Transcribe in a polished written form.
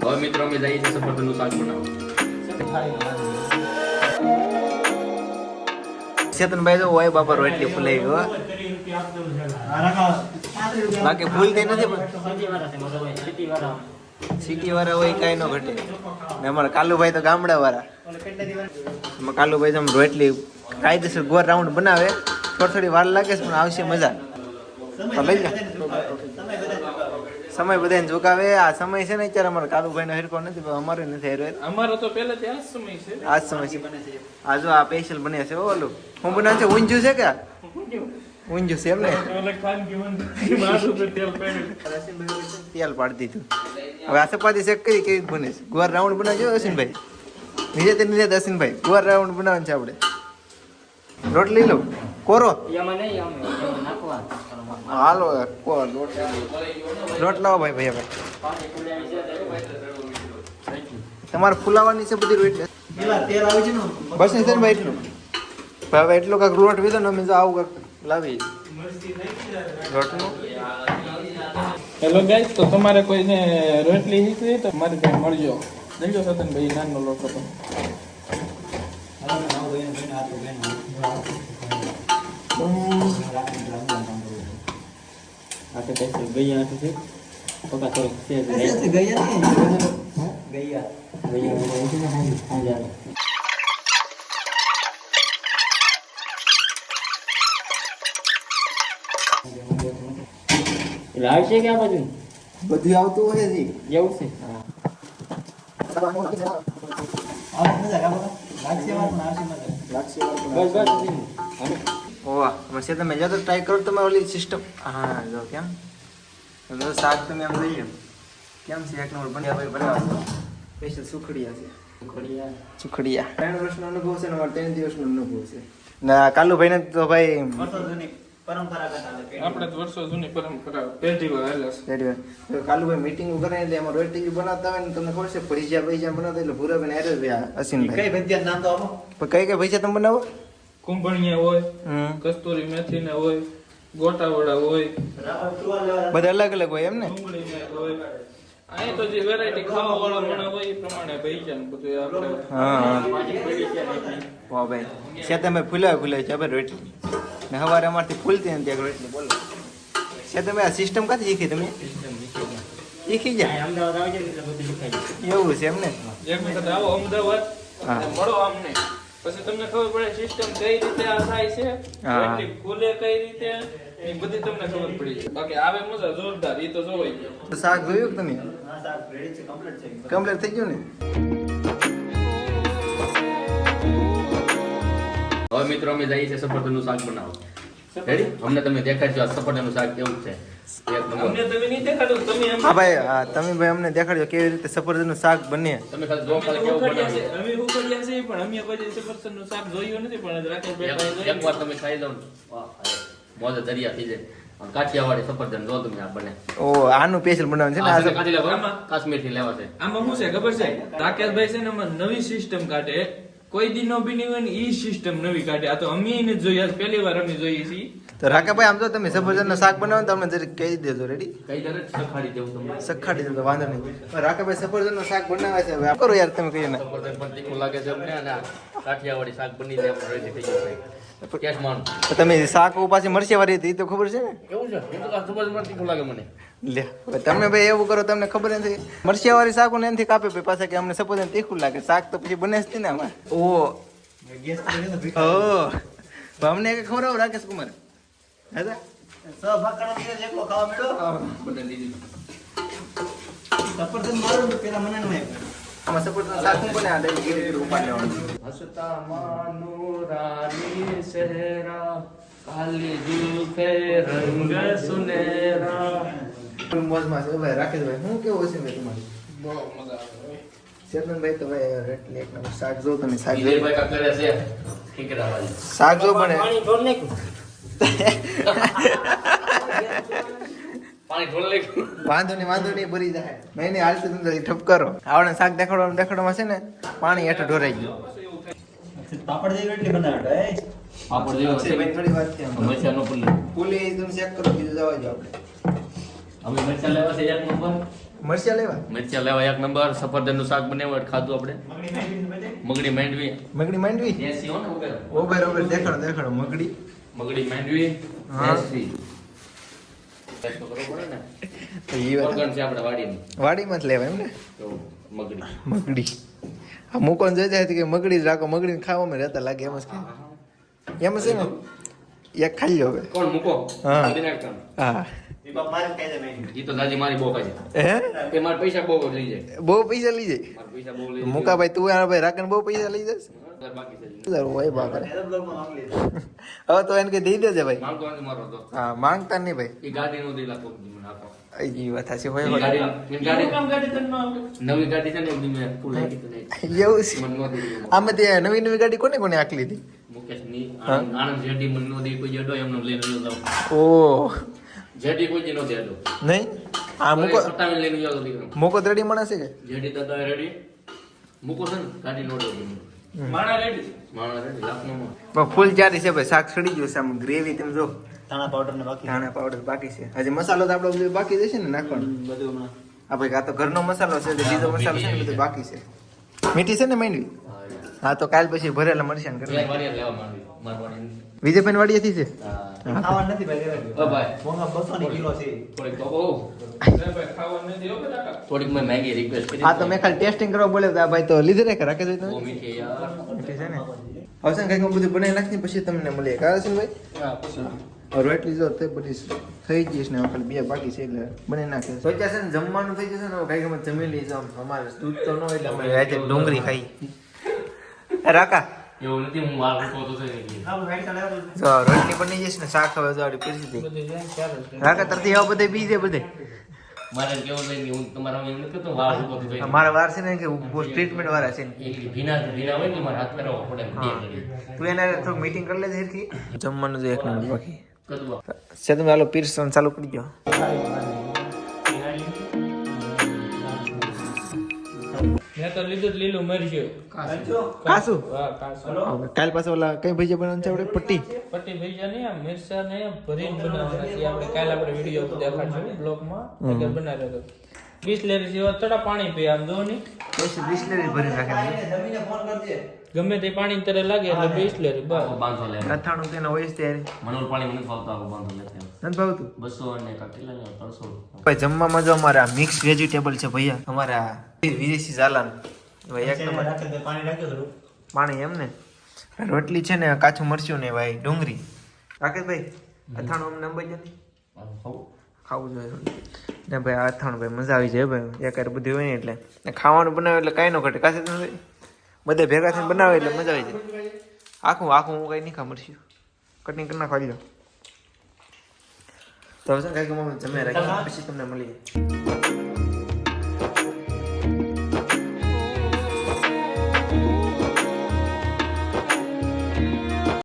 હવે મિત્રો અમે જઈએ છીએ સફરજનનું શાક બનાવવા. ચેતનભાઈ તો હોય બાપા રોટલી ફૂલાઈ ગયો બાકી ફૂલતી નથી પણ સિટી વાળા હોય કાંઈ ન ઘટે ને અમારા કાલુભાઈ તો ગામડા વાળા કાલુભાઈ તો રોટલી કાયદેસર ગોળ રાઉન્ડ બનાવે થોડી વાર લાગે છે પણ આવશે મજા તો લઈ જા સમય બધાને ઝુકાવે આ સમય છે ને અત્યારે અમારે કાલુભાઈ નો હેરકો નથી પણ અમારે નથી હેરો અમારો તો પહેલેથી આ જ સમય છે. આ જ સમય છે આ જો આ સ્પેશિયલ બને છે ઓલું હું બનાવે છે ઊંજું છે કે ઊંજું છે એમ ને તેલ પાડી દીધું હવે આ ચપાતી શેક કરી કેવી રીતે બને છે ગોળ રાઉન્ડ બનાવજો અશ્વિનભાઈ નિજે અશ્વિનભાઈ ગોળ રાઉન્ડ બનાવવાનું છે આપણે રોટલી લો કોરો હાલો લોટ લાવો ભાઈ ભાઈ તમારે ફુલાવાની છે બધી રોટલી બસ ને ભાઈ એટલું હવે એટલું કાંક રોટ વીધો ને અમે આવું કાંક લાવી રોટનું. હેલો ગાઈસ, તો તમારે કોઈને રોટલી શીખવી તો મારી પાસે મળજો. જોજો સતનભાઈ નાનો લોટ હતો. લાવશે કે આ બાજુ બધું આવતું હોય છે એવું છે. ઓવા મસે તમે જો તો ટ્રાય કરો તમે ઓલી સિસ્ટમ હા જો કેમ તો શાક તમે આમ લઈ લો કેમ છે એક નંબર બન્યા ભાઈ બનાવવા સ્પેશિયલ સુખડિયા છે સુખડિયા 3 વર્ષનો અનુભવ છે ને 3 દિવસનો અનુભવ છે ના કાલુભાઈ ને તો ભાઈ આપણે તો વર્ષો જૂની પરંપરા પેઢી કાલુભાઈ મીટિંગ કરે એટલે એમાં રોટી બનાવતા હોય ને તમને ખબર છે ભજીયા બનાવતા એટલે ભૂરાબેન આરે અસીનભાઈ કઈ ભજીયા નામ તો આપો કઈ ભજીયા તમે બનાવો કુંભણિયા હોય, કસ્તુરી મેથી ને હોય, ગોટાવડા હોય, બધા અલગ અલગ હોય એમ ને ડુંગળી હોય. અહીં તો જે વેરાયટી ખાવા વાળા મને હોય એ પ્રમાણે ભજીયા ને બધું આપણે વાહ ભાઈ શેતાભાઈ ફૂલાય છે હવે રોટલી ને સવારે અમારથી ફૂલતી નથી ત્યાં રોટલી બોલો શેતાભાઈ આ સિસ્ટમ કાથી શીખી તમે શીખી જાય એવું છે એમ ને એક વખત આવો અમદાવાદ મળો અમને પછી તમને ખબર પડે સિસ્ટમ કઈ રીતે આ થાય છે, રોટલી ફૂલે કઈ રીતે એ બધી તમને ખબર પડી જાય. બાકી આવે મજા જોરદાર એ તો જોવાઈ ગયું. શાક જોયું કે તમે કમ્પ્લીટ થઈ ગયું ને. હવે મિત્રો અમે જઈએ છીએ સફરજનનું શાક બનાવવા. રેડી? અમને તમે દેખાડજો આ સફરજનનું શાક કેવું છે. અમને તમે નહીં દેખાડો તમે હા ભાઈ તમે ભાઈ અમને દેખાડજો કેવી રીતે સફરજનનું શાક બને. તમે ખાલી જો ખાલી કેવું બને છે. અમે ઉકળ્યા છે પણ અમે કોઈ સફરજનનું શાક જોયું નથી પણ રાકેશભાઈ એકવાર તમે ખાઈ જાવ ને વાહ મોજ દરિયા થઈ જાય. કાઠિયાવાડી સફરજન જો તમે આ બને. ઓ આનું સ્પેશિયલ બનાવવાનું છે ને કાશ્મીર થી લેવા છે. આમાં શું છે ખબર છે રાકેશભાઈ છે ને નવી સિસ્ટમ કાઢે કોઈ દી નો બની હોય ને ઈ સિસ્ટમ નવી કાઢે. આ તો અમે એને જોયા પહેલી વાર અમે જોઈએ છીએ. તો રાકેશભાઈ આમ તો તમે સફરજનનું શાક બનાવો તો અમને જરીક કહી દેજો રેડી કઈ દરે સખાડી દેવું તમને સખાડી દેજો વાંધો નહીં. રાકેશભાઈ સફરજનનું શાક બનાવે છે હવે કરો યાર તમે કહીએ ને સફરજન પણ તીખું લાગે છે અમને અને કાઠિયાવાડી શાક બની જાય આપણે રેડી થઈ જશે. કેશ માન તો તમે શાક પાછી મરચી વાળી હતી એ તો ખબર છે ને એવું છે એ તો સફરજન તીખું લાગે મને. લે તમે ભાઈ એવું કરો તમને ખબર નથી મરચિયા વાળી શાક ને એનાથી કાપે ભાઈ પાછા કે અમને સફરજન તીખું લાગે શાક તો પછી બને જ ને આમાં ઓ અમને ખબર આવું રાકેશ કુમાર કાલી જુલ્ફે રંગ સુનેરા. રાકેશભાઈ હું કેવું હશે ભાઈ તમારું બહુ મજા આવે. ચેતનભાઈ તો ભાઈ રોટલી એક નંબર શાક જો તમે શાક વિજયભાઈ કા કરે છે ઠીકરાવાળી શાક જો પણ પાણી ઢોળ નાખ્યું પાણી ઢોળ લે. વાંધો નહીં ભરી જાય નહીં હાલતું તમે ઠપ કરો આવડે શાક દેખાડવામાં છે ને પાણી હેઠળ ઢોરાઈ ગયું પાપડ જેવી રોટલી બનાવતા હે પાપડ જેવો છે થોડી વાત છે મરચાનો પુલ્લો પુલી તમે ચેક કરો બીજું જવા જો આપણે અમે મરચા લેવા છે એક નંબર મરચા લેવા મરચા લેવા એક નંબર. સફરજનનું શાક બનાવ્યું એટલે ખાધું આપણે. મગડી માંડવી મગડી માંડવી દેશી હો ને ઉભેરો. ઓબર દેખાડો મગડી મગડી માંડવી હા. દેશી. ટેસ્ટ તો કરવો પડે ને. ઈ વાત ઓર્ગન છે આપણે વાડીની. વાડીમાં જ લેવા એમ ને તો મગડી. મગડી આ મૂકોને જોઈ જાય કે મગડી જ રાખો મગડીને ખાવામાં રહેતા લાગે એમ જ કે એમ છે ને એક ખાઈ લો હવે કોણ મૂકો? હા. કાઢી નાખવાનું. હા એ બાપ મારે જ ખાઈ જાય ઈ તો દાદી મારી બહુ ખાય છે. હે એ મારા પૈસા બહુ લઈ જાય. બહુ પૈસા લઈ જાય મારા પૈસા બહુ લઈ જાય. મુકા ભાઈ તું યાર ભાઈ રાખને બહુ પૈસા લઈ જશ ઘર બાકી છે. હોય બાપરે એના બ્લોગમાં માંગી લીધું. હવે તો એને કે દઈ દેજે ભાઈ માંગતો નથી મારો દોસ્ત. હા માંગતા નહીં ભાઈ એ ગાડીનો દિલા કોક દી મને આપો. એ વાત સાચી હોય એ હોય. ગાડી નવી ગાડી છે ને એક દી મેં ફૂલ નાખી તો નહીં. એવું છે મને નો દીધી. આમે તે નવી ગાડી કોને આંક લીધી મુકેશની આનંદ જેડી મને નો દી કોઈ જડો એમને લઈને જાવ. ઓ જેડી કોઈ દી નો દેડો. નહીં આ મૂકો સટાવી લઈને જાવ દીકરો. મૂકો રેડી માણસ છે કે જેડી દાદા રેડી મૂકો છે ને ગાડી નો દેડો. માણા રેડી માણસ રેડી લાખનો માં. પણ ફૂલ ચારી છે ભાઈ શાક સડી ગયું છે આમ ગ્રેવી તમે જો ધાણા પાવડર ને બાકી ધાણા પાવડર બાકી છે હજી મસાલો તો આપણો બધો બાકી જશે ને નાખવાનો બધું હમણાં આ ભાઈ આ તો ઘરનો મસાલો છે બીજો મસાલો છે ને બધું બાકી છે મીઠી છે ને માંડવી હા તો કાલ પછી ભરેલા મરચાં કરી બે વાડિયા લેવા માંડવી મારવાની. વિજયભાઈ વાડીએથી છે હા. ખાવાનું નથી ભાઈ લેવા ઓ ભાઈ મોંઘા 200 ની કિલો છે થોડીક તો બહુ ભાઈ ખાવા નથી હો બધા થોડીક મેં મેગી રિક્વેસ્ટ કરી. હા તો મેં ખાલી ટેસ્ટિંગ કરવા બોલ્યો તો આ ભાઈ તો લીધે રાખે રાખે જોઈ બહુ તમે મીઠી યાર. મીઠી છે ને હવે છે ને કંઈક બધું બનાવી નાખી પછી તમને મળીએ કાલે છે ને ભાઈ હા પછી હવે એટલી જો તે બધી થઈ જઈશ ને હવે ખાલી બે બાકી છે એટલે બની નાખે સોચ્યા છે ને જમવાનું થઈ જશે ને હવે કંઈક અમે જમી લઈ જાવ અમારે દૂધ તો ન હોય એટલે અમે આજે ડુંગળી ખાઈ રાકા એવું નથી હું વાર મૂકો તો થઈ ગઈ. આપણે વાઈટ કલર જો રોટલી બની જશે ને શાક હવે જો આપણી પીરસી દઈ બધી જાય ચાલે છે. રાકા તરતી હવે બધે બીજે બધે મારે કેવું લઈ હું તમારા એમ નથી કરતો વાર મૂકો તો થઈ ગઈ. મારા વાર છે ને કે ટ્રીટમેન્ટ વાળા છે ને એ ભીના ભીના હોય ને મારે હાથ ફેરવવો પડે બે ઘડી. તું એને થોડું મીટિંગ કરી લેજે હરખી જમવાનું જો એક નંબર બાકી કદવા. છે તમે હાલો પીરસવાનું ચાલુ કરી દો મેં તો લીધું જ લીલું મરચું કાસુ હા કાસુ કાલ પાછો ઓલા કઈ ભાઈ બનાવવાનું છે આપણે પટ્ટી પટ્ટી ભેજા નહીં આ મિરચા ને ભરીને બનાવવાના છે આપણે કાલે આપણે વિડીયો દેખાડશું બ્લોગમાં એટલે બનાવ્યો હતો બિસ્લેરી જેવા થોડા પાણી પી આમ જો નહીં બિસ્લેરી ભરી રાખે જમીને ફોન કરજે ગમે તે પાણી તરે લાગે એટલે બિસ્લેરી બસ બાંધો લે. અથાણું તેનો હોય છે ત્યારે મનોર પાણી મને ફાવતું આખું બાંધો લે. નથી ભાવતું 200 અને કેટલા લેવા? 300. ભાઈ જમવામાં જો અમારા મિક્સ વેજીટેબલ છે ભૈયા અમારા વિદેશી ઝાલાન ભાઈ એક નંબર રાખે તો પાણી રાખ્યો થોડું પાણી એમ ને રોટલી છે ને કાચું મરચું ને ભાઈ ડુંગળી રાકેશ ભાઈ અથાણું અમને અંબાઈ જાય ખાવું જોઈએ ને ભાઈ આ અથાણું ભાઈ મજા આવી જાય ભાઈ એક બધું હોય ને એટલે ને ખાવાનું બનાવે એટલે કાંઈ ન ઘટે કાશે તમે બધે ભેગા થઈને બનાવે એટલે મજા આવી જાય આખું આખું હું કાંઈ નહીં ખા મરશું કટિંગ કરી નાખવા લો તો હવે છે ને કાંઈક જમે રાખી પછી તમને મળીએ